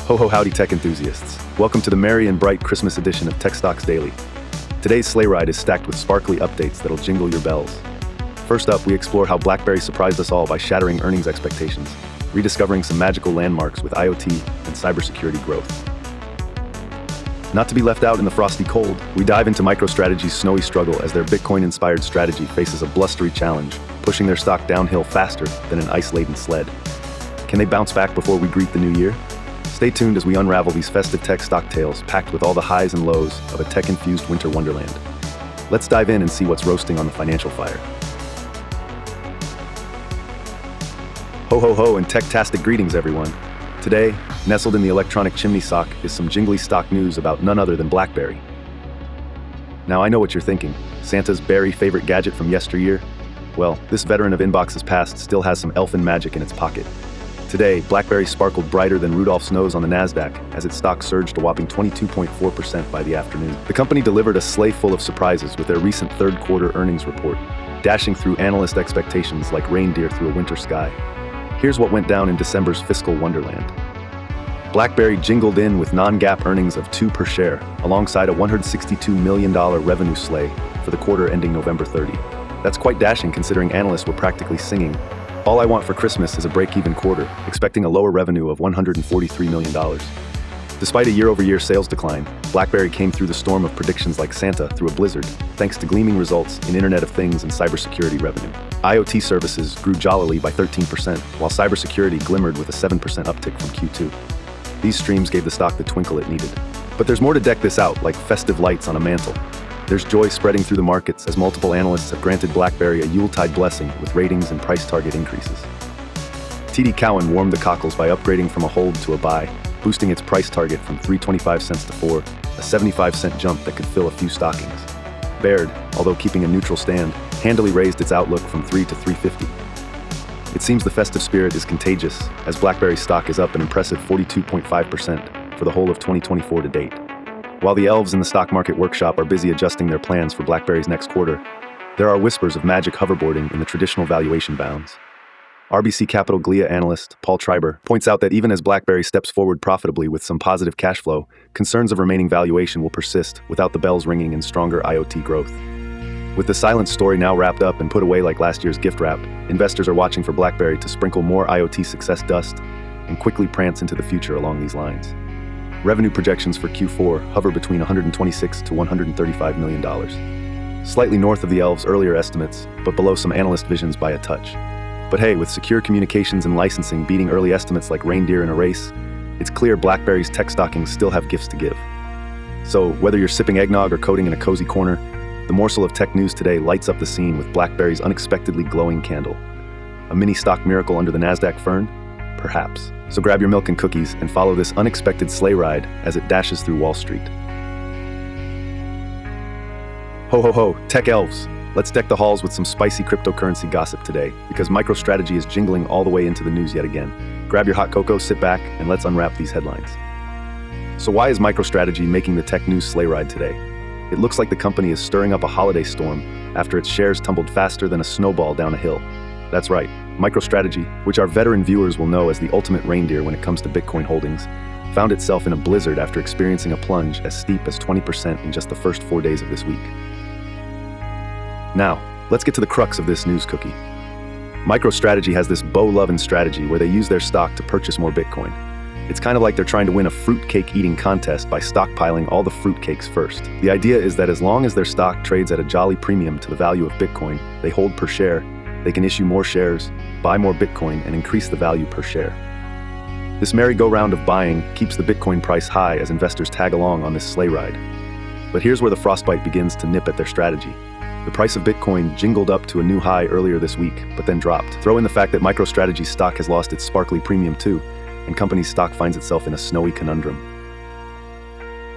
Ho-Ho-Howdy tech enthusiasts. Welcome to the merry and bright Christmas edition of Tech Stocks Daily. Today's sleigh ride is stacked with sparkly updates that'll jingle your bells. First up, we explore how BlackBerry surprised us all by shattering earnings expectations, rediscovering some magical landmarks with IoT and cybersecurity growth. Not to be left out in the frosty cold, we dive into MicroStrategy's snowy struggle as their Bitcoin-inspired strategy faces a blustery challenge, pushing their stock downhill faster than an ice-laden sled. Can they bounce back before we greet the new year? Stay tuned as we unravel these festive tech stock tales packed with all the highs and lows of a tech-infused winter wonderland. Let's dive in and see what's roasting on the financial fire. Ho-ho-ho and tech-tastic greetings, everyone. Today, nestled in the electronic chimney sock is some jingly stock news about none other than BlackBerry. Now I know what you're thinking. Santa's berry favorite gadget from yesteryear? Well, this veteran of inboxes past still has some elfin magic in its pocket. Today, BlackBerry sparkled brighter than Rudolph's nose on the NASDAQ as its stock surged a whopping 22.4% by the afternoon. The company delivered a sleigh full of surprises with their recent third-quarter earnings report, dashing through analyst expectations like reindeer through a winter sky. Here's what went down in December's fiscal wonderland. BlackBerry jingled in with non-GAAP earnings of $2 per share, alongside a $162 million revenue sleigh for the quarter ending November 30. That's quite dashing considering analysts were practically singing, "All I want for Christmas is a break-even quarter," expecting a lower revenue of $143 million. Despite a year-over-year sales decline, BlackBerry came through the storm of predictions like Santa through a blizzard, thanks to gleaming results in Internet of Things and cybersecurity revenue. IoT services grew jollily by 13%, while cybersecurity glimmered with a 7% uptick from Q2. These streams gave the stock the twinkle it needed. But there's more to deck this out, like festive lights on a mantle. There's joy spreading through the markets as multiple analysts have granted BlackBerry a Yuletide blessing with ratings and price target increases. TD Cowen warmed the cockles by upgrading from a hold to a buy, boosting its price target from 3.25 cents to 4, a 75-cent jump that could fill a few stockings. Baird, although keeping a neutral stand, handily raised its outlook from 3 to 350. It seems the festive spirit is contagious, as BlackBerry stock is up an impressive 42.5% for the whole of 2024 to date. While the elves in the stock market workshop are busy adjusting their plans for BlackBerry's next quarter, there are whispers of magic hoverboarding in the traditional valuation bounds. RBC Capital Glia analyst Paul Treiber points out that even as BlackBerry steps forward profitably with some positive cash flow, concerns of remaining valuation will persist without the bells ringing and stronger IoT growth. With the silent story now wrapped up and put away like last year's gift wrap, investors are watching for BlackBerry to sprinkle more IoT success dust and quickly prance into the future along these lines. Revenue projections for Q4 hover between $126 to $135 million. Slightly north of the elves' earlier estimates, but below some analyst visions by a touch. But hey, with secure communications and licensing beating early estimates like reindeer in a race, it's clear BlackBerry's tech stockings still have gifts to give. So, whether you're sipping eggnog or coding in a cozy corner, the morsel of tech news today lights up the scene with BlackBerry's unexpectedly glowing candle. A mini stock miracle under the NASDAQ fern? Perhaps. So grab your milk and cookies and follow this unexpected sleigh ride as it dashes through Wall Street. Ho ho ho, tech elves! Let's deck the halls with some spicy cryptocurrency gossip today, because MicroStrategy is jingling all the way into the news yet again. Grab your hot cocoa, sit back, and let's unwrap these headlines. So why is MicroStrategy making the tech news sleigh ride today? It looks like the company is stirring up a holiday storm after its shares tumbled faster than a snowball down a hill. That's right, MicroStrategy, which our veteran viewers will know as the ultimate reindeer when it comes to Bitcoin holdings, found itself in a blizzard after experiencing a plunge as steep as 20% in just the first 4 days of this week. Now, let's get to the crux of this news cookie. MicroStrategy has this bow-loving strategy where they use their stock to purchase more Bitcoin. It's kind of like they're trying to win a fruitcake eating contest by stockpiling all the fruitcakes first. The idea is that as long as their stock trades at a jolly premium to the value of Bitcoin they hold per share, they can issue more shares, buy more Bitcoin, and increase the value per share. This merry-go-round of buying keeps the Bitcoin price high as investors tag along on this sleigh ride. But here's where the frostbite begins to nip at their strategy. The price of Bitcoin jingled up to a new high earlier this week, but then dropped. Throw in the fact that MicroStrategy's stock has lost its sparkly premium too, and company's stock finds itself in a snowy conundrum.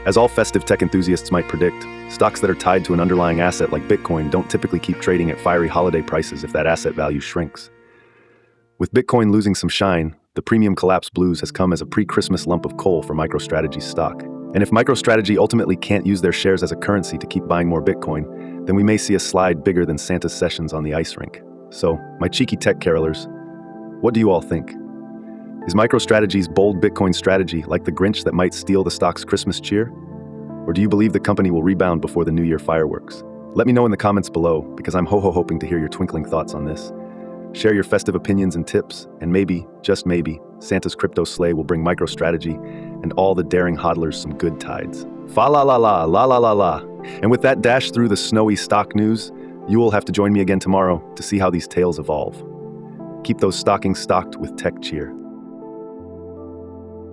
As all festive tech enthusiasts might predict, stocks that are tied to an underlying asset like Bitcoin don't typically keep trading at fiery holiday prices if that asset value shrinks. With Bitcoin losing some shine, the premium collapse blues has come as a pre-Christmas lump of coal for MicroStrategy's stock. And if MicroStrategy ultimately can't use their shares as a currency to keep buying more Bitcoin, then we may see a slide bigger than Santa's sessions on the ice rink. So, my cheeky tech carolers, what do you all think? Is MicroStrategy's bold Bitcoin strategy like the Grinch that might steal the stock's Christmas cheer? Or do you believe the company will rebound before the New Year fireworks? Let me know in the comments below, because I'm hoping to hear your twinkling thoughts on this. Share your festive opinions and tips, and maybe, just maybe, Santa's crypto sleigh will bring MicroStrategy and all the daring hodlers some good tides. Fa la la la, la la la la. And with that dash through the snowy stock news, you will have to join me again tomorrow to see how these tales evolve. Keep those stockings stocked with tech cheer.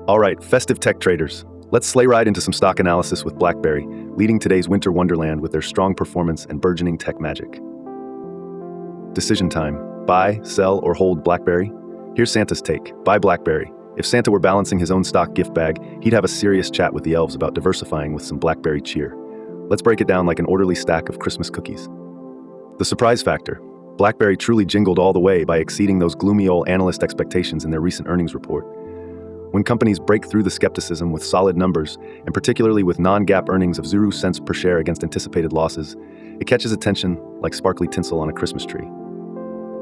All right, festive tech traders, let's sleigh ride into some stock analysis with BlackBerry, leading today's winter wonderland with their strong performance and burgeoning tech magic. Decision time. Buy, sell, or hold BlackBerry? Here's Santa's take. Buy BlackBerry. If Santa were balancing his own stock gift bag, he'd have a serious chat with the elves about diversifying with some BlackBerry cheer. Let's break it down like an orderly stack of Christmas cookies. The surprise factor. BlackBerry truly jingled all the way by exceeding those gloomy old analyst expectations in their recent earnings report. When companies break through the skepticism with solid numbers, and particularly with non-GAAP earnings of 0 cents per share against anticipated losses, it catches attention like sparkly tinsel on a Christmas tree.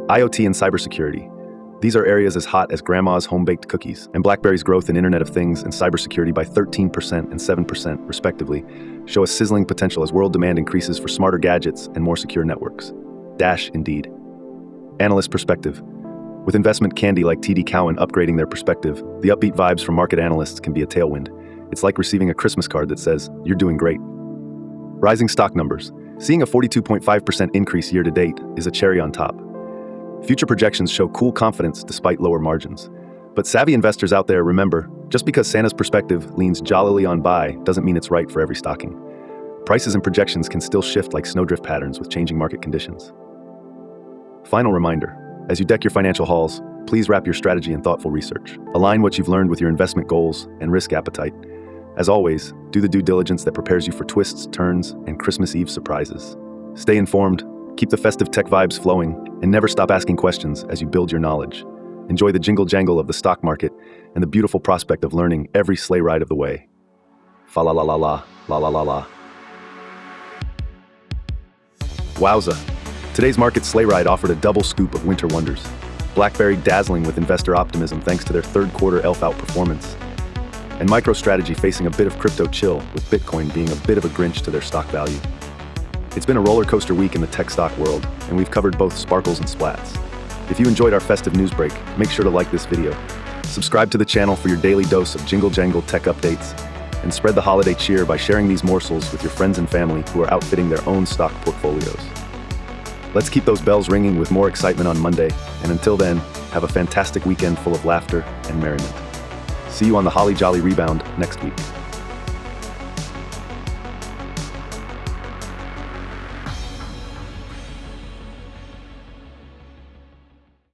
IoT and cybersecurity. These are areas as hot as grandma's home-baked cookies, and BlackBerry's growth in Internet of Things and cybersecurity by 13% and 7%, respectively, show a sizzling potential as world demand increases for smarter gadgets and more secure networks. Dash, indeed. Analyst perspective. With investment candy like TD Cowen upgrading their perspective, the upbeat vibes from market analysts can be a tailwind. It's like receiving a Christmas card that says, "You're doing great." Rising stock numbers. Seeing a 42.5% increase year to date is a cherry on top. Future projections show cool confidence despite lower margins. But savvy investors out there, remember, just because Santa's perspective leans jollily on buy doesn't mean it's right for every stocking. Prices and projections can still shift like snowdrift patterns with changing market conditions. Final reminder, as you deck your financial halls, please wrap your strategy in thoughtful research. Align what you've learned with your investment goals and risk appetite. As always, do the due diligence that prepares you for twists, turns, and Christmas Eve surprises. Stay informed, keep the festive tech vibes flowing, and never stop asking questions as you build your knowledge. Enjoy the jingle jangle of the stock market and the beautiful prospect of learning every sleigh ride of the way. Fa la la la la, la la la la. Wowza. Today's market sleigh ride offered a double scoop of winter wonders. BlackBerry dazzling with investor optimism thanks to their third quarter elf outperformance. And MicroStrategy facing a bit of crypto chill, with Bitcoin being a bit of a Grinch to their stock value. It's been a roller coaster week in the tech stock world, and we've covered both sparkles and splats. If you enjoyed our festive news break, make sure to like this video. Subscribe to the channel for your daily dose of jingle jangle tech updates, and spread the holiday cheer by sharing these morsels with your friends and family who are outfitting their own stock portfolios. Let's keep those bells ringing with more excitement on Monday, and until then, have a fantastic weekend full of laughter and merriment. See you on the Holly Jolly Rebound next week.